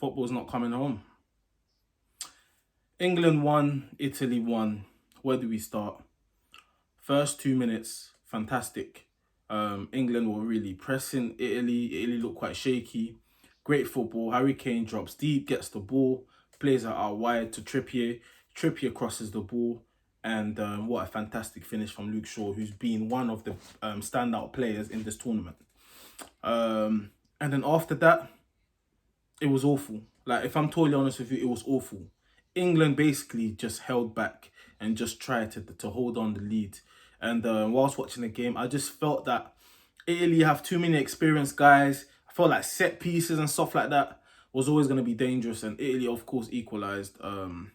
Football's not coming home. England won, Italy won. Where do we start? First 2 minutes, fantastic. England were really pressing Italy. Italy looked quite shaky. Great football. Harry Kane drops deep, gets the ball, plays it out wide to Trippier. Trippier crosses the ball. And what a fantastic finish from Luke Shaw, who's been one of the standout players in this tournament. And then after that, it was awful. Like, if I'm totally honest with you, it was awful. England basically just held back and just tried to hold on the lead. And whilst watching the game, I just felt that Italy have too many experienced guys. I felt like set pieces and stuff like that was always going to be dangerous. And Italy, of course, equalised from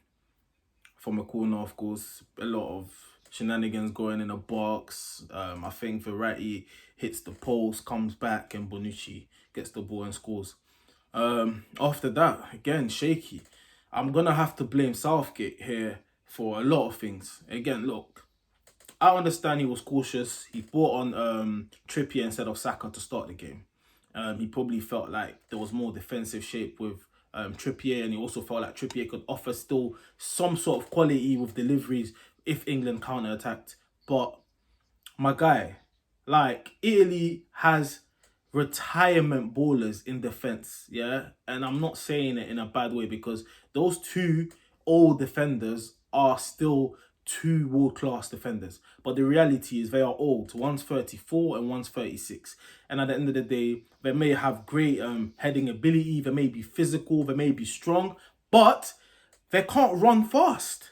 a corner, of course. A lot of shenanigans going in the box. I think Verratti hits the post, comes back, and Bonucci gets the ball and scores. After that, again, shaky. I'm going to have to blame Southgate here for a lot of things. Again, look, I understand he was cautious. He brought on Trippier instead of Saka to start the game. He probably felt like there was more defensive shape with Trippier, and he also felt like Trippier could offer still some sort of quality with deliveries if England counter-attacked. But my guy, like, Italy has retirement ballers in defense, yeah? And I'm not saying it in a bad way, because those two old defenders are still two world-class defenders. But the reality is they are old. One's 34 and one's 36. And at the end of the day, they may have great heading ability, they may be physical, they may be strong, but they can't run fast.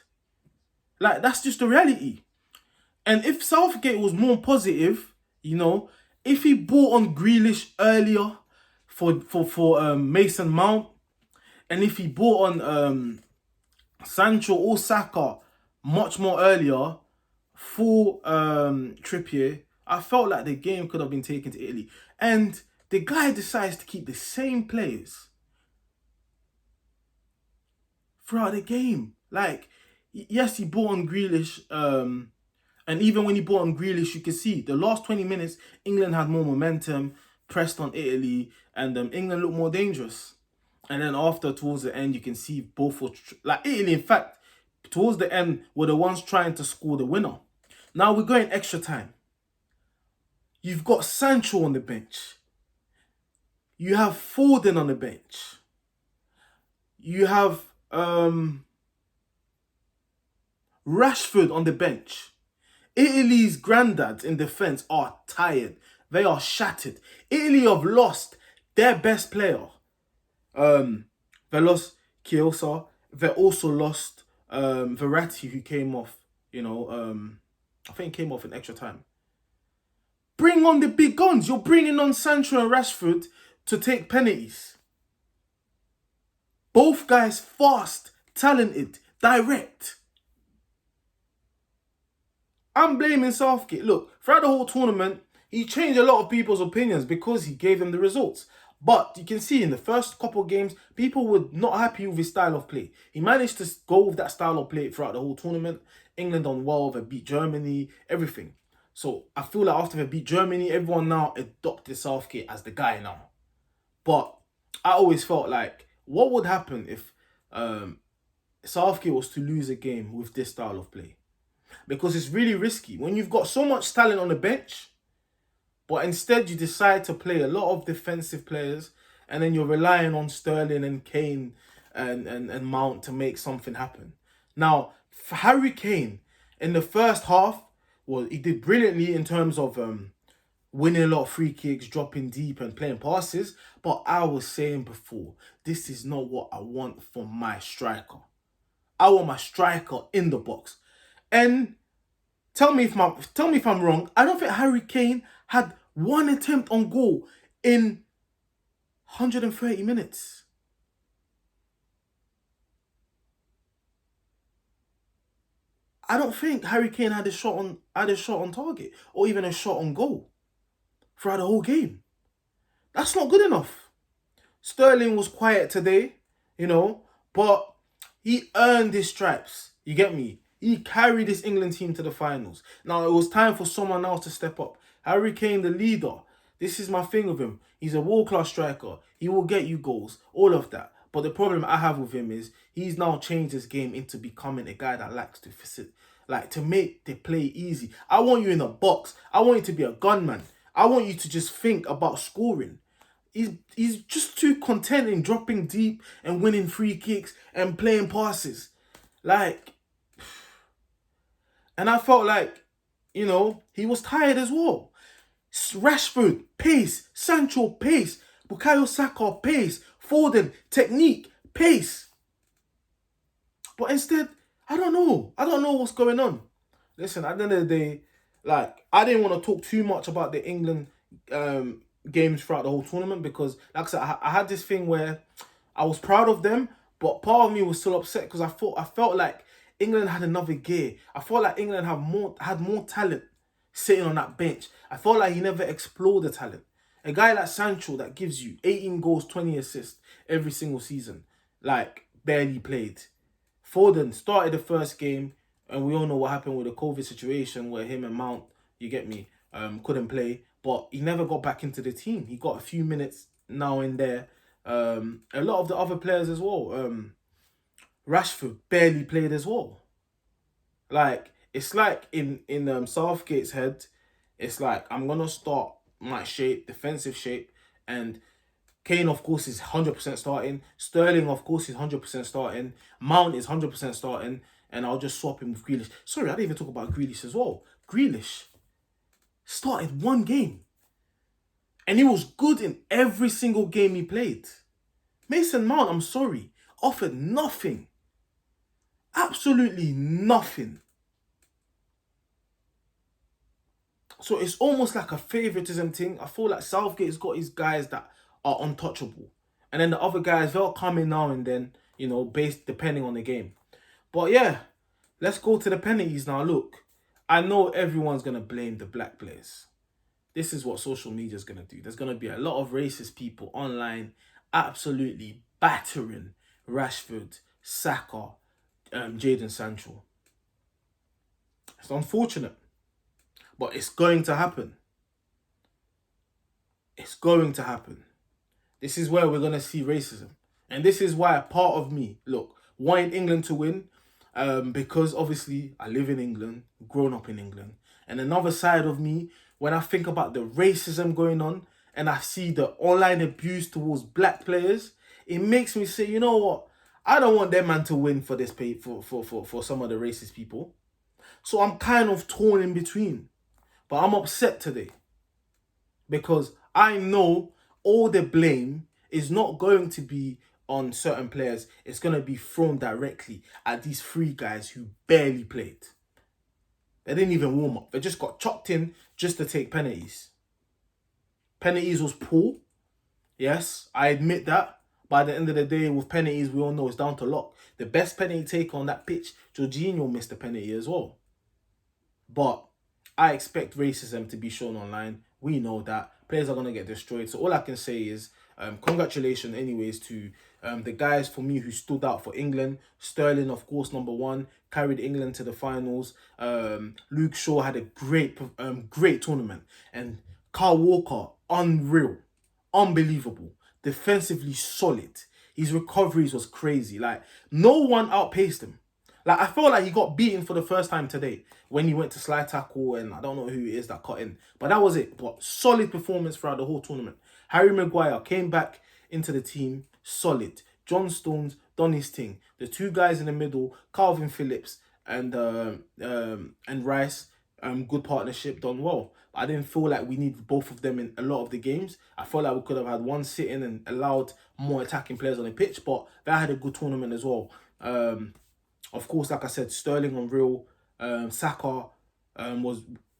Like, that's just the reality. And if Southgate was more positive, you know, if he brought on Grealish earlier for Mason Mount, and if he brought on Sancho or Saka much more earlier for Trippier, I felt like the game could have been taken to Italy. And the guy decides to keep the same players throughout the game. Like, yes, he brought on Grealish, and even when he brought on Grealish, you can see the last 20 minutes, England had more momentum, pressed on Italy, and England looked more dangerous. And then after, towards the end, you can see both were, like, Italy, in fact, towards the end, were the ones trying to score the winner. Now we're going extra time. You've got Sancho on the bench. You have Foden on the bench. You have Rashford on the bench. Italy's granddads in defence are tired. They are shattered. Italy have lost their best player. They lost Chiesa. They also lost Verratti, who came off, you know, I think came off in extra time. Bring on the big guns. You're bringing on Sancho and Rashford to take penalties. Both guys fast, talented, direct. I'm blaming Southgate. Look, throughout the whole tournament, he changed a lot of people's opinions because he gave them the results. But you can see in the first couple of games, people were not happy with his style of play. He managed to go with that style of play throughout the whole tournament. England done well, they beat Germany, everything. So I feel like after they beat Germany, everyone now adopted Southgate as the guy now. But I always felt like, what would happen if Southgate was to lose a game with this style of play? Because it's really risky. When you've got so much talent on the bench, but instead you decide to play a lot of defensive players, and then you're relying on Sterling and Kane and Mount to make something happen. Now, for Harry Kane, in the first half, well, he did brilliantly in terms of winning a lot of free kicks, dropping deep and playing passes. But I was saying before, this is not what I want for my striker. I want my striker in the box. And tell me if I'm wrong. I don't think Harry Kane had one attempt on goal in 130 minutes. I don't think Harry Kane had a shot on target or even a shot on goal throughout the whole game. That's not good enough. Sterling was quiet today, you know, but he earned his stripes. You get me? He carried this England team to the finals. Now, it was time for someone else to step up. Harry Kane, the leader. This is my thing with him. He's a world-class striker. He will get you goals. All of that. But the problem I have with him is he's now changed his game into becoming a guy that likes to to make the play easy. I want you in a box. I want you to be a gunman. I want you to just think about scoring. He's just too content in dropping deep and winning free kicks and playing passes. Like, and I felt like, he was tired as well. Rashford, pace. Sancho, pace. Bukayo Saka, pace. Foden, technique, pace. But instead, I don't know. I don't know what's going on. Listen, at the end of the day, I didn't want to talk too much about the England games throughout the whole tournament because, like I said, I had this thing where I was proud of them, but part of me was still upset because I felt like England had another gear. I felt like England had more talent sitting on that bench. I felt like he never explored the talent. A guy like Sancho that gives you 18 goals, 20 assists every single season, barely played. Foden started the first game, and we all know what happened with the COVID situation where him and Mount, you get me, couldn't play. But he never got back into the team. He got a few minutes now and there. A lot of the other players as well. Rashford barely played as well. It's like in Southgate's head, it's like, I'm going to start my defensive shape, and Kane, of course, is 100% starting. Sterling, of course, is 100% starting. Mount is 100% starting. And I'll just swap him with Grealish. Sorry, I didn't even talk about Grealish as well. Grealish started one game. And he was good in every single game he played. Mason Mount, I'm sorry, offered nothing. Absolutely nothing. So it's almost like a favoritism thing. I feel like Southgate's got his guys that are untouchable. And then the other guys, they'll come in now and then, based depending on the game. But yeah, let's go to the penalties now. Look, I know everyone's going to blame the black players. This is what social media is going to do. There's going to be a lot of racist people online absolutely battering Rashford, Saka, Jadon Sancho. It's unfortunate, but it's going to happen. It's going to happen. This is where we're going to see racism. And this is why part of me, wanted England to win, because obviously I live in England, grown up in England. And another side of me, when I think about the racism going on and I see the online abuse towards black players, it makes me say, you know what? I don't want them man to win for this pay for some of the racist people. So I'm kind of torn in between. But I'm upset today because I know all the blame is not going to be on certain players. It's going to be thrown directly at these three guys who barely played. They didn't even warm up. They just got chopped in just to take penalties. Penalties was poor. Yes, I admit that. By the end of the day, with penalties, we all know it's down to luck. The best penalty taker on that pitch, Jorginho missed a penalty as well. But I expect racism to be shown online. We know that. Players are going to get destroyed. So all I can say is congratulations anyways to the guys for me who stood out for England. Sterling, of course, number one, carried England to the finals. Luke Shaw had a great tournament. And Kyle Walker, unreal. Unbelievable. Defensively solid. His recoveries was crazy. No one outpaced him. I felt like he got beaten for the first time today when he went to slide tackle, and I don't know who it is that cut in. But that was it. But solid performance throughout the whole tournament. Harry Maguire came back into the team, solid. John Stones done his thing. The two guys in the middle, Calvin Phillips and Rice, good partnership, done well. I didn't feel like we needed both of them in a lot of the games. I felt like we could have had one sitting and allowed more attacking players on the pitch, but that had a good tournament as well. Of course, like I said, Sterling unreal. Saka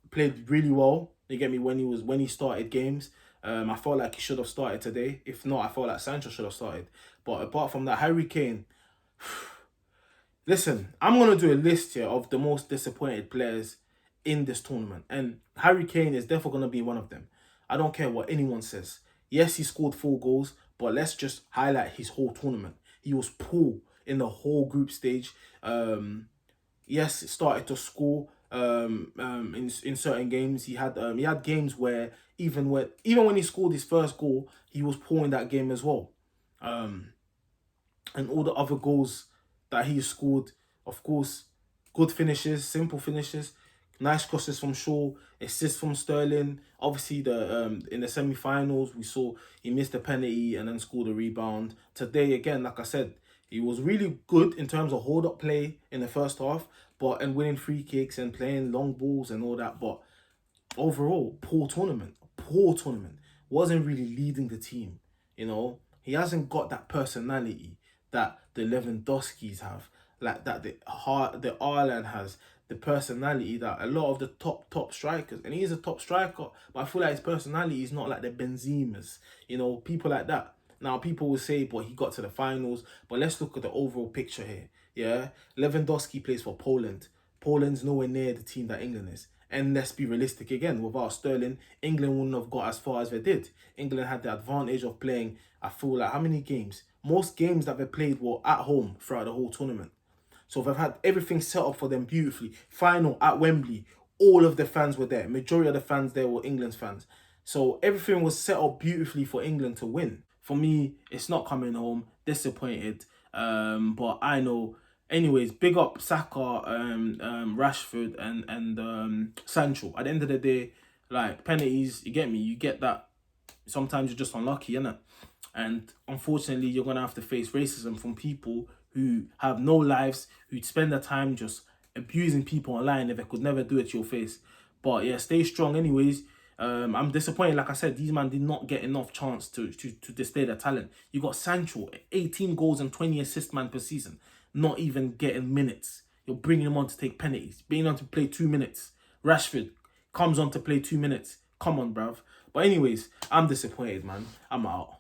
played really well. You get me, when he started games. I felt like he should have started today. If not, I felt like Sancho should have started. But apart from that, Harry Kane. Listen, I'm gonna do a list here of the most disappointed players in this tournament, and Harry Kane is definitely gonna be one of them. I don't care what anyone says. Yes, he scored 4 goals, but let's just highlight his whole tournament. He was poor in the whole group stage. Yes, it started to score in certain games. He had games where even when he scored his first goal, he was poor in that game as well. and all the other goals that he scored. Of course, good finishes, simple finishes, nice crosses from Shaw, assists from Sterling. Obviously, the in the semi-finals, we saw he missed a penalty and then scored a rebound. Today, again, like I said, he was really good in terms of hold-up play in the first half, but and winning free kicks and playing long balls and all that. But overall, poor tournament. Poor tournament. Wasn't really leading the team. You know, he hasn't got that personality that the Lewandowskis have, like that the Ireland has, the personality that a lot of the top strikers, and he is a top striker, but I feel like his personality is not like the Benzemas, you know, people like that. Now people will say, but he got to the finals. But let's look at the overall picture here. Yeah, Lewandowski plays for Poland. Poland's nowhere near the team that England is. And let's be realistic again, without Sterling, England wouldn't have got as far as they did. England had the advantage of playing, I feel like, how many games? Most games that they played were at home throughout the whole tournament. So they've had everything set up for them beautifully. Final at Wembley, all of the fans were there. Majority of the fans there were England's fans. So everything was set up beautifully for England to win. For me, it's not coming home. Disappointed. But I know. Anyways, big up Saka, Rashford, and Sancho. At the end of the day, like penalties, you get me. You get that. Sometimes you're just unlucky, innit? And unfortunately, you're gonna have to face racism from people who have no lives, who spend their time just abusing people online if they could never do it to your face. But yeah, stay strong. Anyways, I'm disappointed. Like I said, these man did not get enough chance to display their talent. You got Sancho, 18 goals and 20 assists man per season, not even getting minutes. You're bringing him on to take penalties, bringing him on to play 2 minutes. Rashford comes on to play 2 minutes. Come on, bruv. But anyways, I'm disappointed, man. I'm out.